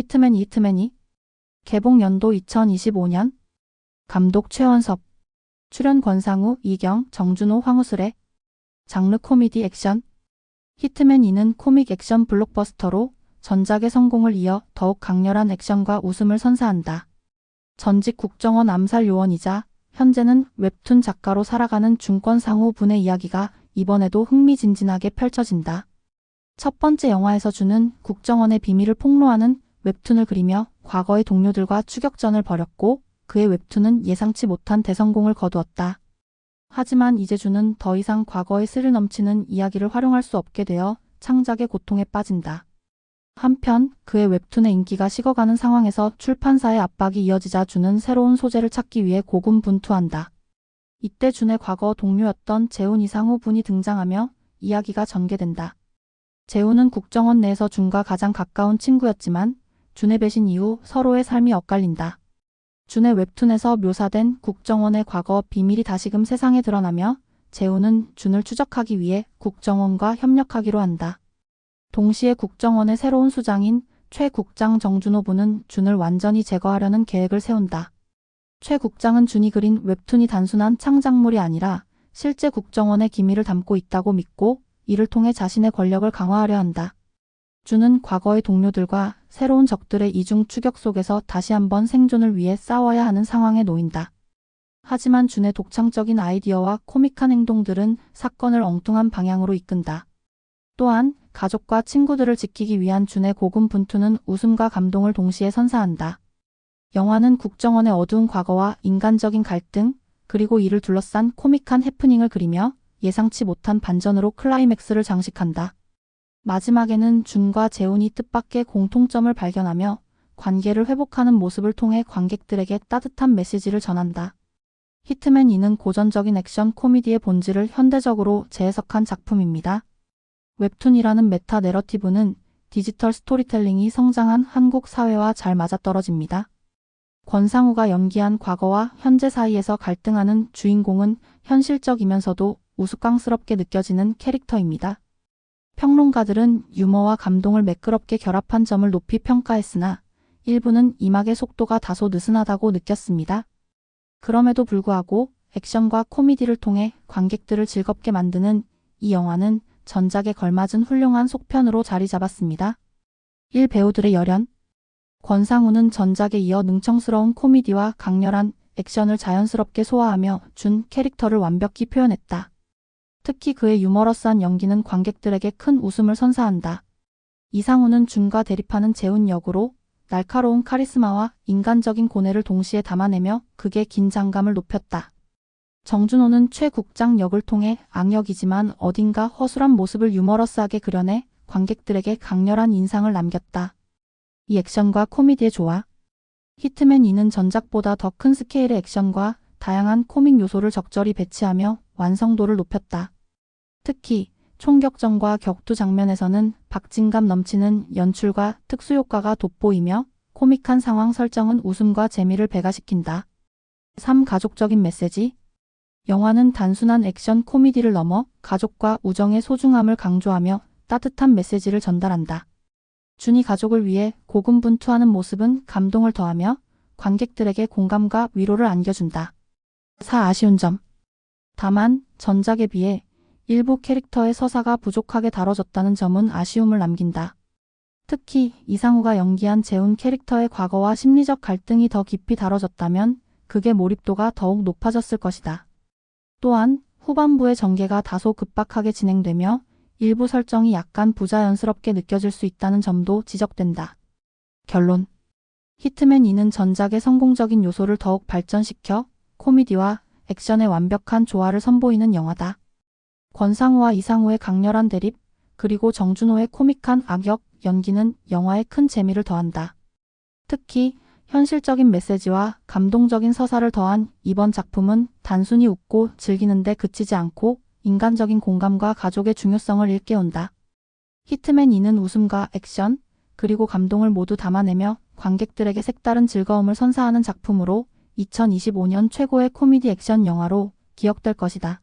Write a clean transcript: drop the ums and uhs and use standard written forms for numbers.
히트맨이 개봉 연도 2025년. 감독 최원섭. 출연 권상우, 이경, 정준호, 황우슬의. 장르 코미디 액션. 히트맨2는 코믹 액션 블록버스터로 전작의 성공을 이어 더욱 강렬한 액션과 웃음을 선사한다. 전직 국정원 암살 요원이자 현재는 웹툰 작가로 살아가는 중권상우 분의 이야기가 이번에도 흥미진진하게 펼쳐진다. 첫 번째 영화에서 주는 국정원의 비밀을 폭로하는 웹툰을 그리며 과거의 동료들과 추격전을 벌였고 그의 웹툰은 예상치 못한 대성공을 거두었다. 하지만 이제 주는 더 이상 과거의 스릴 넘치는 이야기를 활용할 수 없게 되어 창작의 고통에 빠진다. 한편 그의 웹툰의 인기가 식어가는 상황에서 출판사의 압박이 이어지자 주는 새로운 소재를 찾기 위해 고군분투한다. 이때 준의 과거 동료였던 재훈 이상우 분이 등장하며 이야기가 전개된다. 재훈은 국정원 내에서 준과 가장 가까운 친구였지만 준의 배신 이후 서로의 삶이 엇갈린다. 준의 웹툰에서 묘사된 국정원의 과거 비밀이 다시금 세상에 드러나며 재훈은 준을 추적하기 위해 국정원과 협력하기로 한다. 동시에 국정원의 새로운 수장인 최 국장 정준호 분은 준을 완전히 제거하려는 계획을 세운다. 최 국장은 준이 그린 웹툰이 단순한 창작물이 아니라 실제 국정원의 기밀을 담고 있다고 믿고 이를 통해 자신의 권력을 강화하려 한다. 준은 과거의 동료들과 새로운 적들의 이중 추격 속에서 다시 한번 생존을 위해 싸워야 하는 상황에 놓인다. 하지만 준의 독창적인 아이디어와 코믹한 행동들은 사건을 엉뚱한 방향으로 이끈다. 또한 가족과 친구들을 지키기 위한 준의 고군분투는 웃음과 감동을 동시에 선사한다. 영화는 국정원의 어두운 과거와 인간적인 갈등, 그리고 이를 둘러싼 코믹한 해프닝을 그리며 예상치 못한 반전으로 클라이맥스를 장식한다. 마지막에는 준과 재훈이 뜻밖의 공통점을 발견하며 관계를 회복하는 모습을 통해 관객들에게 따뜻한 메시지를 전한다. 히트맨2는 고전적인 액션 코미디의 본질을 현대적으로 재해석한 작품입니다. 웹툰이라는 메타 내러티브는 디지털 스토리텔링이 성장한 한국 사회와 잘 맞아떨어집니다. 권상우가 연기한 과거와 현재 사이에서 갈등하는 주인공은 현실적이면서도 우스꽝스럽게 느껴지는 캐릭터입니다. 평론가들은 유머와 감동을 매끄럽게 결합한 점을 높이 평가했으나 일부는 이막의 속도가 다소 느슨하다고 느꼈습니다. 그럼에도 불구하고 액션과 코미디를 통해 관객들을 즐겁게 만드는 이 영화는 전작에 걸맞은 훌륭한 속편으로 자리 잡았습니다. 1. 배우들의 열연. 권상우는 전작에 이어 능청스러운 코미디와 강렬한 액션을 자연스럽게 소화하며 준 캐릭터를 완벽히 표현했다. 특히 그의 유머러스한 연기는 관객들에게 큰 웃음을 선사한다. 이상우는 준과 대립하는 재훈 역으로 날카로운 카리스마와 인간적인 고뇌를 동시에 담아내며 극의 긴장감을 높였다. 정준호는 최 국장 역을 통해 악역이지만 어딘가 허술한 모습을 유머러스하게 그려내 관객들에게 강렬한 인상을 남겼다. 이 액션과 코미디의 조화. 히트맨2는 전작보다 더 큰 스케일의 액션과 다양한 코믹 요소를 적절히 배치하며 완성도를 높였다. 특히 총격전과 격투 장면에서는 박진감 넘치는 연출과 특수효과가 돋보이며 코믹한 상황 설정은 웃음과 재미를 배가시킨다. 3. 가족적인 메시지. 영화는 단순한 액션 코미디를 넘어 가족과 우정의 소중함을 강조하며 따뜻한 메시지를 전달한다. 준이 가족을 위해 고군분투하는 모습은 감동을 더하며 관객들에게 공감과 위로를 안겨준다. 4. 아쉬운 점. 다만 전작에 비해 일부 캐릭터의 서사가 부족하게 다뤄졌다는 점은 아쉬움을 남긴다. 특히 이상우가 연기한 재훈 캐릭터의 과거와 심리적 갈등이 더 깊이 다뤄졌다면 극의 몰입도가 더욱 높아졌을 것이다. 또한 후반부의 전개가 다소 급박하게 진행되며 일부 설정이 약간 부자연스럽게 느껴질 수 있다는 점도 지적된다. 결론. 히트맨2는 전작의 성공적인 요소를 더욱 발전시켜 코미디와 액션의 완벽한 조화를 선보이는 영화다. 권상우와 이상우의 강렬한 대립, 그리고 정준호의 코믹한 악역 연기는 영화에 큰 재미를 더한다. 특히 현실적인 메시지와 감동적인 서사를 더한 이번 작품은 단순히 웃고 즐기는 데 그치지 않고 인간적인 공감과 가족의 중요성을 일깨운다. 히트맨2는 웃음과 액션, 그리고 감동을 모두 담아내며 관객들에게 색다른 즐거움을 선사하는 작품으로 2025년 최고의 코미디 액션 영화로 기억될 것이다.